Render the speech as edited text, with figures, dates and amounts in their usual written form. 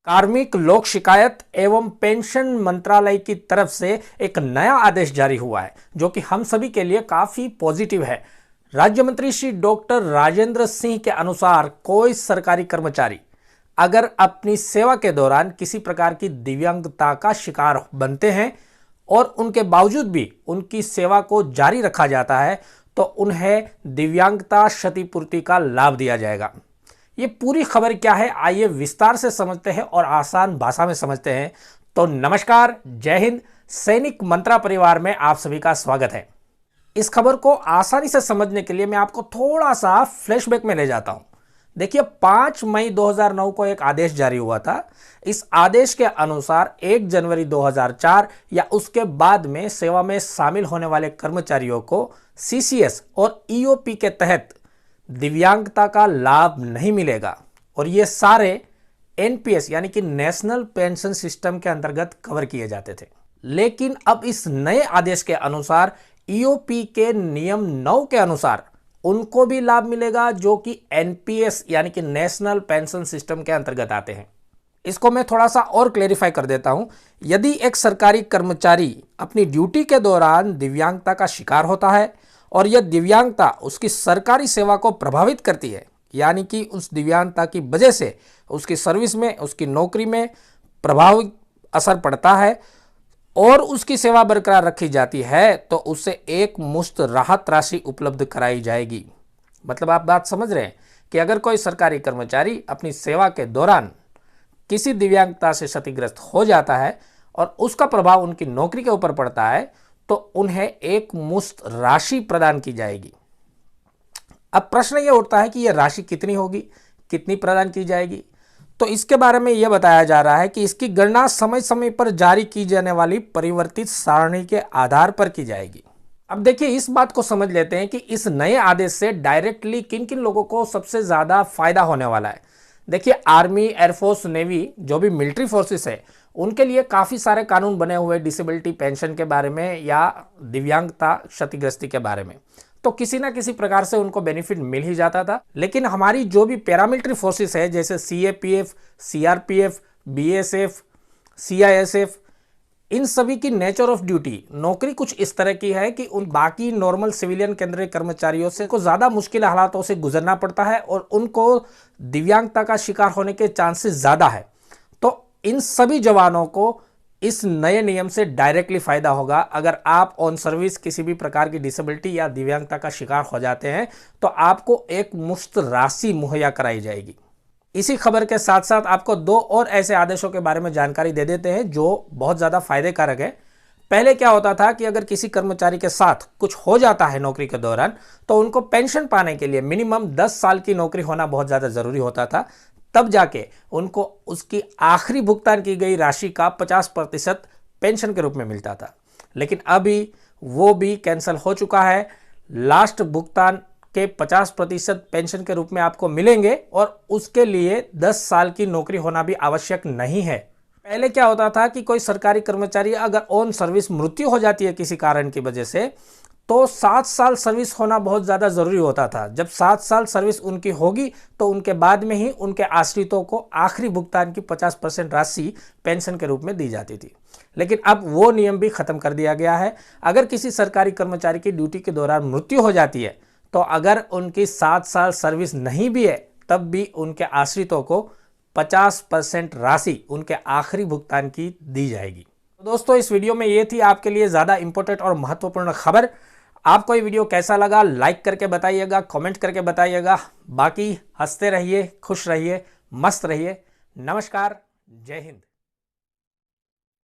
कार्मिक लोक शिकायत एवं पेंशन मंत्रालय की तरफ से एक नया आदेश जारी हुआ है जो कि हम सभी के लिए काफी पॉजिटिव है। राज्य मंत्री श्री डॉक्टर राजेंद्र सिंह के अनुसार कोई सरकारी कर्मचारी अगर अपनी सेवा के दौरान किसी प्रकार की दिव्यांगता का शिकार बनते हैं और उनके बावजूद भी उनकी सेवा को जारी रखा जाता है तो उन्हें दिव्यांगता क्षतिपूर्ति का लाभ दिया जाएगा। ये पूरी खबर क्या है, आइए विस्तार से समझते हैं और आसान भाषा में समझते हैं। तो नमस्कार, जय हिंद। सैनिक मंत्रा परिवार में आप सभी का स्वागत है। इस खबर को आसानी से समझने के लिए मैं आपको थोड़ा सा फ्लैशबैक में ले जाता हूं। देखिए, 5 मई 2009 को एक आदेश जारी हुआ था। इस आदेश के अनुसार 1 जनवरी 2004 या उसके बाद में सेवा में शामिल होने वाले कर्मचारियों को सीसीएस और ईओपी के तहत दिव्यांगता का लाभ नहीं मिलेगा और ये सारे एनपीएस यानी कि नेशनल पेंशन सिस्टम के अंतर्गत कवर किए जाते थे। लेकिन अब इस नए आदेश के अनुसार ईओपी के नियम 9 के अनुसार उनको भी लाभ मिलेगा जो कि एनपीएस यानी कि नेशनल पेंशन सिस्टम के अंतर्गत आते हैं। इसको मैं थोड़ा सा और क्लेरिफाई कर देता हूं। यदि एक सरकारी कर्मचारी अपनी ड्यूटी के दौरान दिव्यांगता का शिकार होता है और यह दिव्यांगता उसकी सरकारी सेवा को प्रभावित करती है, यानी कि उस दिव्यांगता की वजह से उसकी सर्विस में, उसकी नौकरी में प्रभावित असर पड़ता है और उसकी सेवा बरकरार रखी जाती है, तो उसे एक मुश्त राहत राशि उपलब्ध कराई जाएगी। मतलब आप बात समझ रहे हैं कि अगर कोई सरकारी कर्मचारी अपनी सेवा के दौरान किसी दिव्यांगता से क्षतिग्रस्त हो जाता है और उसका प्रभाव उनकी नौकरी के ऊपर पड़ता है तो उन्हें एक मुश्त राशि प्रदान की जाएगी। अब प्रश्न यह उठता है कि यह राशि कितनी होगी, कितनी प्रदान की जाएगी। तो इसके बारे में यह बताया जा रहा है कि इसकी गणना समय समय पर जारी की जाने वाली परिवर्तित सारणी के आधार पर की जाएगी। अब देखिए, इस बात को समझ लेते हैं कि इस नए आदेश से डायरेक्टली किन किन लोगों को सबसे ज्यादा फायदा होने वाला है। देखिए, आर्मी, एयरफोर्स, नेवी, जो भी मिलिट्री फोर्सेस है, उनके लिए काफ़ी सारे कानून बने हुए डिसेबिलिटी पेंशन के बारे में या दिव्यांगता क्षतिग्रस्ती के बारे में, तो किसी ना किसी प्रकार से उनको बेनिफिट मिल ही जाता था। लेकिन हमारी जो भी पैरामिलिट्री फोर्सेस है जैसे सीएपीएफ, सीआरपीएफ, बीएसएफ, सीआईएसएफ, इन सभी की नेचर ऑफ ड्यूटी, नौकरी कुछ इस तरह की है कि उन बाकी नॉर्मल सिविलियन केंद्रीय कर्मचारियों से को ज़्यादा मुश्किल हालातों से गुजरना पड़ता है और उनको दिव्यांगता का शिकार होने के चांसेस ज़्यादा है। तो इन सभी जवानों को इस नए नियम से डायरेक्टली फायदा होगा। अगर आप ऑन सर्विस किसी भी प्रकार की डिसेबिलिटी या दिव्यांगता का शिकार हो जाते हैं तो आपको एक मुश्त राशि मुहैया कराई जाएगी। इसी खबर के साथ साथ आपको 2 और ऐसे आदेशों के बारे में जानकारी दे देते हैं जो बहुत ज़्यादा फायदे कारक है। पहले क्या होता था कि अगर किसी कर्मचारी के साथ कुछ हो जाता है नौकरी के दौरान तो उनको पेंशन पाने के लिए मिनिमम 10 साल की नौकरी होना बहुत ज़्यादा ज़रूरी होता था, तब जाके उनको उसकी आखिरी भुगतान की गई राशि का 50% पेंशन के रूप में मिलता था। लेकिन अभी वो भी कैंसिल हो चुका है। लास्ट भुगतान के 50% पेंशन के रूप में आपको मिलेंगे और उसके लिए 10 साल की नौकरी होना भी आवश्यक नहीं है। पहले क्या होता था कि कोई सरकारी कर्मचारी अगर ऑन सर्विस मृत्यु हो जाती है किसी कारण की वजह से तो 7 साल सर्विस होना बहुत ज़्यादा ज़रूरी होता था। जब 7 साल सर्विस उनकी होगी तो उनके बाद में ही उनके आश्रितों को आखिरी भुगतान की 50% राशि पेंशन के रूप में दी जाती थी। लेकिन अब वो नियम भी ख़त्म कर दिया गया है। अगर किसी सरकारी कर्मचारी की ड्यूटी के दौरान मृत्यु हो जाती है तो अगर उनकी 7 साल सर्विस नहीं भी है तब भी उनके आश्रितों को 50% राशि उनके आखिरी भुगतान की दी जाएगी। तो दोस्तों, इस वीडियो में ये थी आपके लिए ज़्यादा इंपॉर्टेंट और महत्वपूर्ण खबर। आपको ये वीडियो कैसा लगा लाइक करके बताइएगा, कमेंट करके बताइएगा। बाकी हंसते रहिए, खुश रहिए, मस्त रहिए। नमस्कार, जय हिंद।